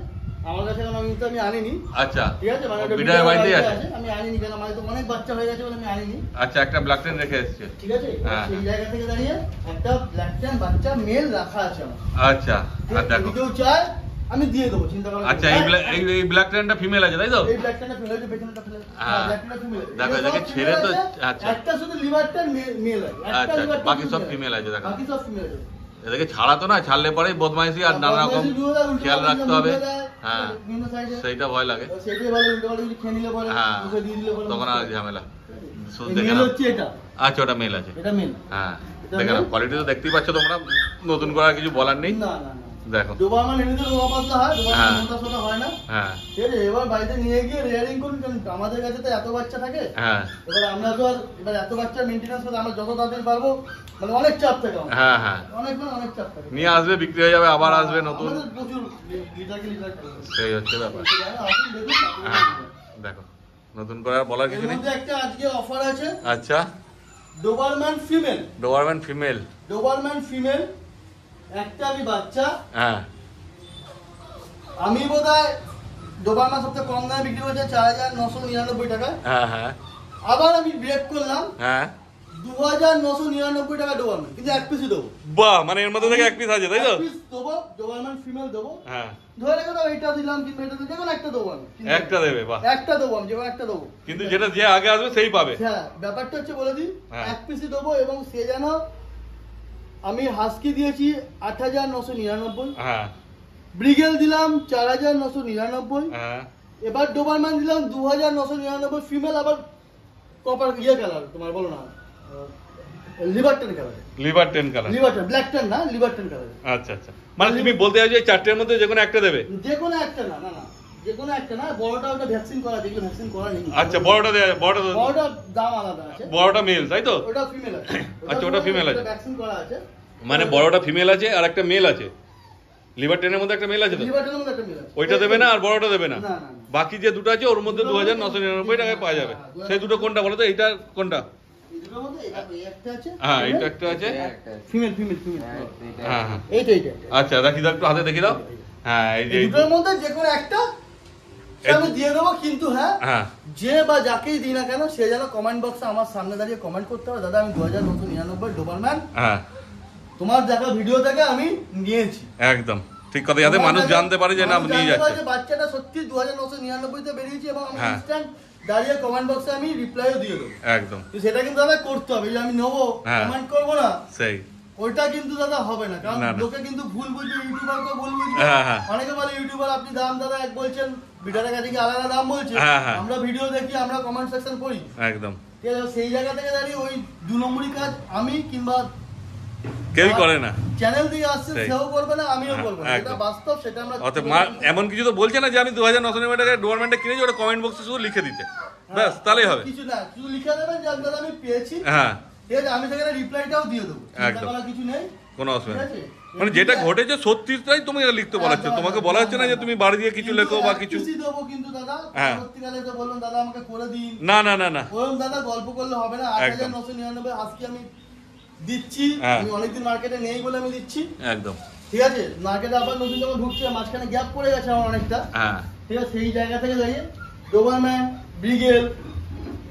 আমার কাছে এখন আমি আনিনি, আচ্ছা, ঠিক আছে, মানে ওটা বিটার বিটার বাড়িতেই বাড়িতে আছে। আছে, আমি আনিনি কেন, মানে তো অনেক বাচ্চা হয়ে গেছে বলে আমি আনিনি। আচ্ছা, একটা ব্ল্যাক টেন রেখে এসেছে, ঠিক আছে, হ্যাঁ। সেই জায়গা থেকে দাঁড়িয়ে একটা ব্ল্যাক টেন বাচ্চা মেল রাখা আছে আমার। আচ্ছা। ঠিক আর আছে, দেখো, যদি কেউ চায় আমি দিয়ে দেবো, চিন্তা করার আচ্ছা, কিছু নেই। এই ব্ল্যাক টেনটা ফিমেল আছে, তাই তো? এই ব্ল্যাক টেনটা ফেলে, পেছনটা ফেলে, হ্যাঁ। ব্ল্যাক টেনটা ফিমেল। দেখো, এটাকে ছেড়ে তো, আচ্ছা। একটা শুধু লিভারটা মেল আছে, একটা আচ্ছা, লিভারটা বাকি সব ফিমেল আছে, দেখো। বাকি সব ফিমেল আছে। এদেরকে ছাড়া তো না, ছাড়লে পরে বদমাইশি আর নানা রকম খেয়াল রাখতে হবে। হ্যাঁ সেইটা ভয় লাগে। হ্যাঁ তখন আর ঝামেলা। আচ্ছা ওটা মেল আছে। হ্যাঁ দেখে না কোয়ালিটি তো দেখতেই পাচ্ছ তোমরা, নতুন করে কিছু বলার নেই। দেখো হ্যাঁ হ্যাঁ এবার বাড়িতে নিয়ে গিয়ে রেয়ারিং করুন, আমাদের কাছে তো এত বাচ্চা থাকে। হ্যাঁ এবার আমরা তো আর এবার এত বাচ্চা মেনটেন্যান্স করতে আমরা যত তাড়াতাড়ি পারবো, মানে অনেক চাপ থাকে। হ্যাঁ হ্যাঁ অনেক চাপ থাকে। নিয়ে আসবে, বিক্রি হয়ে যাবে, আবার আসবে নতুন, প্রচুর লিটার সেই হচ্ছে ব্যাপার। হ্যাঁ দেখো নতুন করে আর বলার কিছু নেই। একটা আজকে অফার আছে। আচ্ছা Dobermann female. Dobermann female. Dobermann female একটা আমি বাচ্চা। হ্যাঁ আমি বোধহয় ডোবারম্যান সবচেয়ে কম দামে বিক্রি করছে 4999 টাকা। হ্যাঁ হ্যাঁ আবার আমি ব্রেক করলাম। হ্যাঁ 2999 টাকা ডোবারম্যান, কিন্তু এক পিসই দেবো। বাহ, মানে এর মধ্যে থেকে এক পিস আছে তাই তো? এক পিস দেবো, ডোবারম্যান ফিমেল দেবো। হ্যাঁ ধরে রেখে দাও, এইটা দিলাম কিন্তু এটা দিলাম, যেকোনো একটা দেবো আমি। একটা দেবে? বাহ, একটা দেবো আমি, যেকোনো একটা দেবো, কিন্তু যেটা যে আগে আসবে সেই পাবে। হ্যাঁ ব্যাপারটা হচ্ছে বলে দিই, এক পিসই দেবো। এবং সে যেন আমি হাস্কি দিয়েছি 8999। হ্যাঁ ব্রিগেল দিলাম 4999। হ্যাঁ এবার ডোবারম্যান দিলাম 2999 ফিমেল। আবার কপার কালার তোমার বলো না, লিবারটন কালার। লিবারটন কালার, লিবারটন ব্ল্যাক টন না, লিবারটন কালার। আচ্ছা আচ্ছা, মানে তুমি বলতে চাইছো এই চারটের মধ্যে যে কোনো একটা দেবে? যে কোনো একটা না, না না যে কোনো একটা না, বড়টা ওটা ভ্যাকসিন করা, যেগুলো ভ্যাকসিন করা নেই। আচ্ছা বড়টা দেবে, বড়টা দাম আলাদা আছে। বড়টা মেল তাই তো? ওটা ফিমেল আছে। আচ্ছা ওটা ফিমেল আছে, ভ্যাকসিন করা আছে। মানে বড়টা ফিমেল আছে আর একটা মেল আছে। লিবারটনের মধ্যে একটা মেল আছে তো? লিবারটনের মধ্যে একটা মেল আছে। ওইটা দেবে না আর বড়টা দেবে না? না না, বাকি যে দুটো আছে ওর মধ্যে 2999 টাকায় পাওয়া যাবে। সেই দুটো কোনটা বলো তো? এইটা কোনটা? এই দুটোর মধ্যে একটা আছে। হ্যাঁ এইটা একটা আছে। Female female female. হ্যাঁ হ্যাঁ এইটা এইটা। আচ্ছা দেখি দাও একটু হাতে দেখি দাও। হ্যাঁ এই যে এই দুটোর মধ্যে যে কোনো একটা আমি দিয়ে দেবো। কিন্তু হ্যাঁ হ্যাঁ যে বা যাকেই দিই না কেন, সে যেন কমেন্ট বক্সে আমার সামনে দাঁড়িয়ে কমেন্ট করতে হবে, দাদা আমি 2999 ডোবারম্যান হ্যাঁ তোমার দেখা ভিডিও থেকে আমি নিয়েছি। একদম ঠিক কথা, যাতে মানুষ জানতে পারে যে না নিয়ে যাচ্ছে। বাচ্চাটা সত্যি 2999 তে বেরিয়েছে এবং আমি হ্যাঁ। ইনস্ট্যান্ট দাঁড়িয়ে কমেন্ট বক্সে আমি রিপ্লাইও দিয়ে দেবো। একদম তো সেটা কিন্তু দাদা করতে হবে, যে আমি নেবো হ্যাঁ। কমেন্ট করবো না, সেই ওইটা কিন্তু দাদা হবে না। কারণ না, না। লোকে কিন্তু ভুল বুঝবে, ইউটিউবারকে ভুল বুঝবে। হ্যাঁ, হ্যাঁ। অনেকে বলে ইউটিউবার আপনি দাম দাদা এক বলছেন, ভিডিওর কাছে গিয়ে আলাদা দাম বলছে। হ্যাঁ, হ্যাঁ। আমরা ভিডিও দেখি, আমরা কমেন্ট সেকশন পড়ি। একদম ঠিক আছে, সেই জায়গা থেকে দাঁড়িয়ে ওই 2 নম্বরই কাজ আমি কিংবা কেউই করে না। চ্যানেল দিয়ে আসছে সেই। সেও করবে না, আমিও হ্যাঁ, করবো না। এটা একদম। বাস্তব, সেটা আমরা অতএব এমন কিছু তো বলছে না যে আমি 2999 টাকায় ডোরম্যানটা কিনেছি, ওটা কমেন্ট বক্সে শুধু লিখে দিতে, ব্যাস তাহলেই হবে। কিছু না, শুধু লিখে দেবেন যে দাদা আমি পেয়েছি। হ্যাঁ ঠিক আছে, আমি সেখানে রিপ্লাইটাও দিয়ে দেবো, চিন্তা একদম। করার কিছু নেই। কোনো অসুবিধা ঠিক নেই। আছে? মানে যেটা ঘটেছে সত্যিটাই তুমি লিখতে বলা হচ্ছে, তোমাকে বলা হচ্ছে না যে তুমি বাড়ি দিয়ে কিছু লেখো বা কিছু। কিছু দেবো কিন্তু দাদা, হ্যাঁ। পরবর্তীকালে তো বললাম দাদা আমাকে করে দিন, না না না না ওরকম দাদা গল্প করলে হবে না। একদম। 8999 আজকে আমি দিচ্ছি। হ্যাঁ। আমি অনেকদিন মার্কেটে নেই বলে আমি দিচ্ছি। একদম ঠিক আছে, মার্কেটে আবার নতুন যখন ঢুকছে, মাঝখানে গ্যাপ পড়ে গেছে আমার অনেকটা। হ্যাঁ ঠিক আছে, সেই জায়গা থেকে দাঁড়িয়ে ডোবারম্যান, ব্রিগেল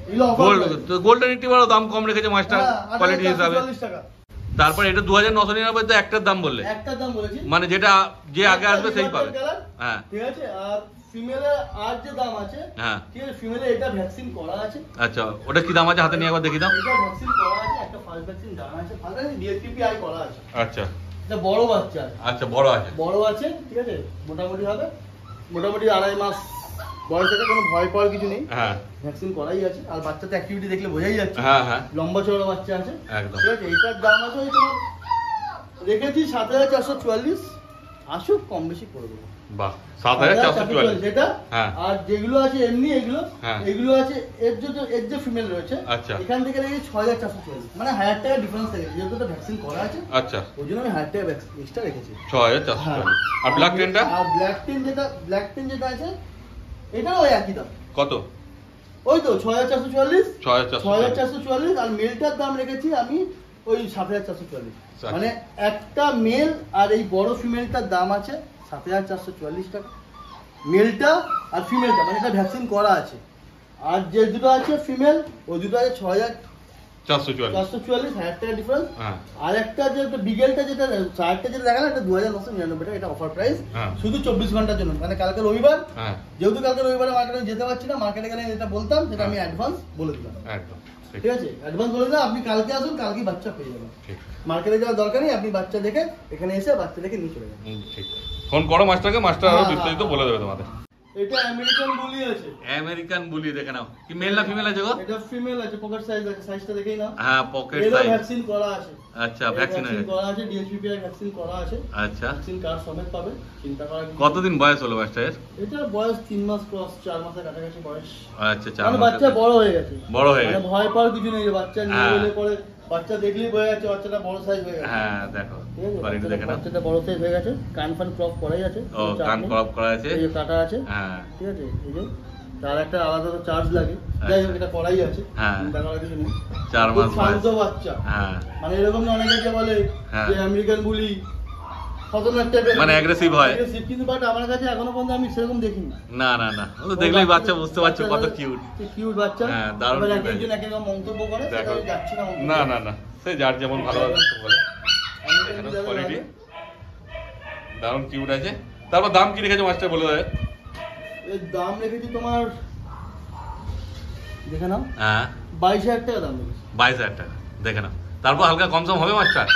এগুলো অফার গোল্ড গোল্ডেন রিট্রিভারও দাম কম রেখেছে মাস্টার হ্যাঁ, কোয়ালিটি হিসাবে। 48 টাকা তারপর এটা 2999 তো একটার দাম বললে, একটা দাম বলেছি। মানে যেটা যে আগে আসবে সেই পাবে। কালার, হ্যাঁ ঠিক আছে। আর ফিমেলে আর যে দাম আছে, হ্যাঁ ঠিক আছে, ফিমেলে এটা ভ্যাকসিন করা আছে। আচ্ছা ওটা কি দাম আছে হাতে নিয়ে একবার দেখি দাও। এটা ভ্যাকসিন করা আছে, একটা ফার্স্ট ভ্যাকসিন জানা আছে, ফার্স্ট ভ্যাকসিন ডিএসপিআই করা আছে। আচ্ছা এটা বড় বাচ্চা আছে। আচ্ছা বড় আছে। বড় আছে, ঠিক আছে, মোটামুটি হবে, মোটামুটি 2.5 মাস বয়স আছে, কোনো ভয় পাওয়ার কিছু নেই। হ্যাঁ ভ্যাকসিন করাই আছে। আর বাচ্চাতে অ্যাক্টিভিটি দেখলে বোঝাই যাচ্ছে, হ্যাঁ হ্যাঁ লম্বা চড়া বাচ্চা আছে। একদম ঠিক আছে, এটার দাম আছে ওই তোমার রেখেছি 7444। আসুক, কম বেশি করে দেবো। বাহ 7444 যেটা। হ্যাঁ। আর যেগুলো আছে এমনি এগুলো, হ্যাঁ। এগুলো আছে এর যে ফিমেল রয়েছে, আচ্ছা। এখান থেকে রেখেছি 6444, মানে 1000 টাকা ডিফারেন্স থাকে, যেহেতু এটা ভ্যাকসিন করা আছে। আচ্ছা ওই জন্য আমি 1000 টাকা এক্সট্রা রেখেছি। 6444 আর ব্ল্যাক টেনটা আর ব্ল্যাক টেন যেটা আছে, এটাও ওই একই দাম। কত? ওই তো 6444। 6444 6444। আর মেলটার দাম রেখেছি আমি ওই 7444। আচ্ছা। মানে একটা মেল আর এই বড় ফিমেলটার দাম আছে 7444 টাকা, মেলটা আর ফিমেলটা, মানে এটা ভ্যাকসিন করা আছে। আর যে দুটো আছে ফিমেল, ওই দুটো আছে 444 6444, 1000 টাকা ডিফারেন্স। হ্যাঁ আর একটা যে বিগেলটা যেটা চারটা যেটা দেখালাম, এটা 2999 টাকা, এটা অফার প্রাইস হ্যাঁ। শুধু 24 ঘন্টার জন্য। মানে কালকে রবিবার, হ্যাঁ যেহেতু কালকে রবিবারে মার্কেটে যেতে পারছি না, মার্কেটে গেলে যেটা বলতাম সেটা আমি অ্যাডভান্স বলে দিলাম। একদম ঠিক আছে, অ্যাডভান্স বলে দাও, আপনি কালকে আসুন, কালকেই বাচ্চা পেয়ে যাবেন। ঠিক মার্কেটে যাওয়ার দরকার নেই, আপনি বাচ্চা দেখে এখানে এসে বাচ্চা দেখে নিয়ে চলে যাবেন। ঠিক, ফোন করো মাস্টারকে, মাস্টার আরো হ্যাঁ, বিস্তারিত হ্যাঁ, বলে দেবে তোমাদের। এটা আমেরিকান বুলি আছে। আমেরিকান বুলি দেখে নাও, কি মেল না ফিমেল আছে গো? এটা ফিমেল আছে, পকেট সাইজ আছে, সাইজটা দেখেই নাও। হ্যাঁ, পকেট এর সাইজ। ভ্যাকসিন করা আছে। আচ্ছা, ভ্যাকসিন করা আছে, ডিএসপিপি এর ভ্যাকসিন করা আছে। আচ্ছা, ভ্যাকসিন কার্ড সমেত পাবে, চিন্তা করার কিছু নেই। কতদিন বয়স হলো বাচ্চার? এটার বয়স 3 মাস ক্রস, 4 মাসের কাছাকাছি বয়স। আচ্ছা, 4 মানে মাস। বাচ্চা বড় হয়ে গেছে, বড় হয়ে মানে গেছে। ভয় পাওয়ার কিছু নেই, বাচ্চা নিয়ে হ্যাঁ। গেলে পরে বাচ্চা দেখলেই বোঝা যাচ্ছে বাচ্চাটা বড় সাইজ হয়ে গেছে। হ্যাঁ, দেখো ঠিক আছে, কোয়ালিটি দেখে নাও। বাচ্চাটা বড় সাইজ হয়ে গেছে, কান ফান ক্রপ করাই আছে। ও, কান ক্রপ করা আছে। এই যে কাটা আছে। হ্যাঁ, ঠিক আছে, এই যে তার একটা আলাদা তো চার্জ লাগে, যাই হোক এটা করাই আছে। হ্যাঁ। চিন্তা করার কিছু নেই। 4 খুব মাস বয়স। শান্ত বাচ্চা, হ্যাঁ, মানে এরকম না অনেকে বলে হ্যাঁ। যে আমেরিকান বুলি খতরনাক টাইপের, মানে aggressive হয়। কিন্তু বাট আমার কাছে এখনো পর্যন্ত আমি সেরকম দেখিনি। না না না, ও তো দেখলেই বাচ্চা বুঝতে পারছো কত কিউট। কিউট বাচ্চা। হ্যাঁ, দারুণ এবার cute এক একজন আছে। এক এক রকম মন্তব্য করে, সেটা দেখো। আমি যাচ্ছি না মন্তব্য না করতে। না না, সে যার যেমন ভালো লাগে বলে। আমেরিকান এখানে যারা কোয়ালিটি লাগে, দারুণ কিউট আছে। তারপর দাম কি রেখেছো মাস্টার বলে দেয়? এর দাম রেখেছি তোমার, দেখে নাও, হ্যাঁ, 22,000 টাকা দাম রেখেছি। 22,000 টাকা দেখে নাও। তারপর হালকা কম সম হবে মাস্টার?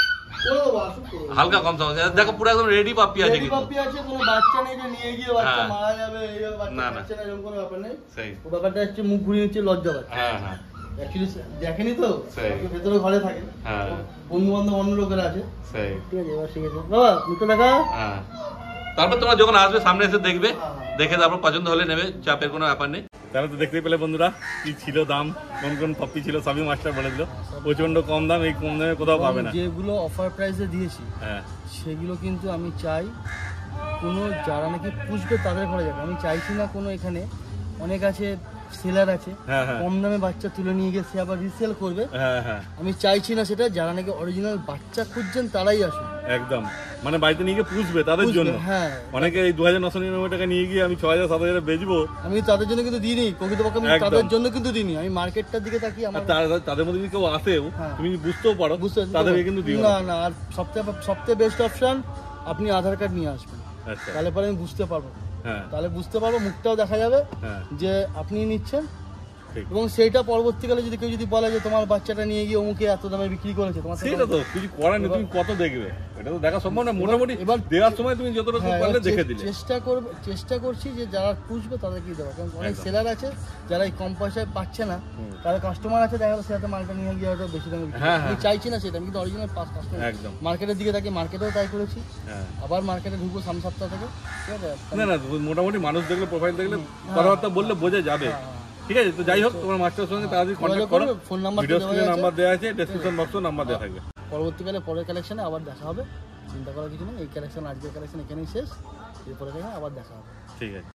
করে দেবো, আসুন করে দেবো। হালকা কম সম হবে। দেখো পুরো একদম রেডি পাপ্পি আছে Baby কিন্তু। puppy আছে, কোনো বাচ্চা নেই যে নিয়ে গিয়ে বাচ্চা হ্যাঁ। মারা যাবে, এই বাচ্চা না, না। খাচ্ছে না, এরকম কোনো ব্যাপার নেই। সেই। ও ব্যাপারটা হচ্ছে মুখ ঘুরিয়ে নিচ্ছে, লজ্জা পাচ্ছে। হ্যাঁ হ্যাঁ, অ্যাকচুয়ালি দেখেনি তো, সেই। ওকে ভেতরে ঘরে থাকে, হ্যাঁ। বন্ধু বান্ধব অন্য লোকেরা আছে। সেই। ঠিক আছে, এবার ঠিক আছে বাবা, মুখটা দেখা। হ্যাঁ, তারপর তোমরা যখন আসবে সামনে এসে দেখবে, হ্যাঁ। দেখে তারপর পছন্দ হলে নেবে, চাপের কোনো ব্যাপার নেই। তাহলে তো দেখতেই পেলে বন্ধুরা কি ছিল দাম, কোন কোন পপ্পি ছিল সবই মাস্টার বলে দিল। প্রচন্ড কম দাম, এই কম দামে কোথাও পাবে না। যেগুলো অফার প্রাইসে দিয়েছি হ্যাঁ, সেগুলো কিন্তু আমি চাই কোনো যারা নাকি পুষবে তাদের ঘরে যাবে। আমি চাইছি না কোনো, এখানে অনেক আছে সেলার আছে, হ্যাঁ, হ্যাঁ। কম দামে বাচ্চা তুলে নিয়ে গিয়ে সে আবার রিসেল করবে। হ্যাঁ হ্যাঁ, আমি চাইছি না সেটা, যারা নাকি অরিজিনাল বাচ্চা খুঁজছেন তারাই আসুন। একদম, মানে বাড়িতে নিয়ে গিয়ে পুষবে তাদের পুষবে, জন্য। হ্যাঁ। অনেকে এই 2,999 টাকা নিয়ে গিয়ে আমি 6,000-7,000 বেচবো। আমি তাদের জন্য কিন্তু দিইনি, প্রকৃতপক্ষে আমি একদম। তাদের জন্য কিন্তু দিইনি। আমি মার্কেটটার দিকে তাকিয়ে আর আমার তাদের মধ্যে যদি কেউ আসেও, হ্যাঁ। তুমি বুঝতেও পারো, বুঝতে তাদেরকে কিন্তু দিও না না। না। আর সবথেকে বেস্ট অপশন, আপনি আধার কার্ড নিয়ে আসবেন, আচ্ছা, তাহলে পরে আমি বুঝতে পারবো, হ্যাঁ তাহলে বুঝতে পারবো, মুখটাও দেখা যাবে হ্যাঁ, যে আপনি নিচ্ছেন। ঠিক। এবং সেইটা পরবর্তীকালে যদি কেউ যদি বলে যে তোমার বাচ্চাটা নিয়ে গিয়ে অমুকে এত দামে বিক্রি করেছে, তোমার সাথে সেটা তো কিছু করার নেই, তুমি কত দেখবে, এটা তো দেখা সম্ভব না। মোটামুটি এবার দেওয়ার সময় তুমি যতটা হ্যাঁ, পারলে এবার দেখে দিলে। চেষ্টা করছি যে যারা পুষবে তাদেরকেই দেওয়া, কারণ অনেক একদম। সেলার আছে যারা এই কম পয়সায় পাচ্ছে না, হুম। তারা কাস্টমার আছে, দেখা গেলো সেটা মালটা নিয়ে গিয়ে হয়তো বেশি দামে বিক্রি হ্যাঁ, করে। আমি হ্যাঁ। চাইছি না সেটা, আমি কিন্তু অরিজিনাল কাস্টমার একদম। মার্কেটের দিকে তাকিয়ে মার্কেটেও তাই করেছি, হ্যাঁ, আবার মার্কেটে ঢুকবো সামনে সপ্তাহ থেকে। ঠিক আছে, না না, মোটামুটি মানুষ দেখলে, প্রোফাইল দেখলে, কথাবার্তা বললে বোঝা যাবে। ঠিক আছে, তো যাই হোক, তোমার মাস্টারের সঙ্গে তাড়াতাড়ি কন্ট্যাক্ট করো। ফোন নাম্বার ভিডিও স্ক্রিনে নাম্বার দেওয়া আছে, ডেসক্রিপশন বক্সেও নাম্বার দেওয়া থাকবে। পরবর্তীকালে পরের কালেকশনে আবার দেখা হবে, চিন্তা করার কিছু নেই। এই কালেকশন, আজকের কালেকশন এখানেই শেষ, এরপরে আবার দেখা হবে। ঠিক আছে।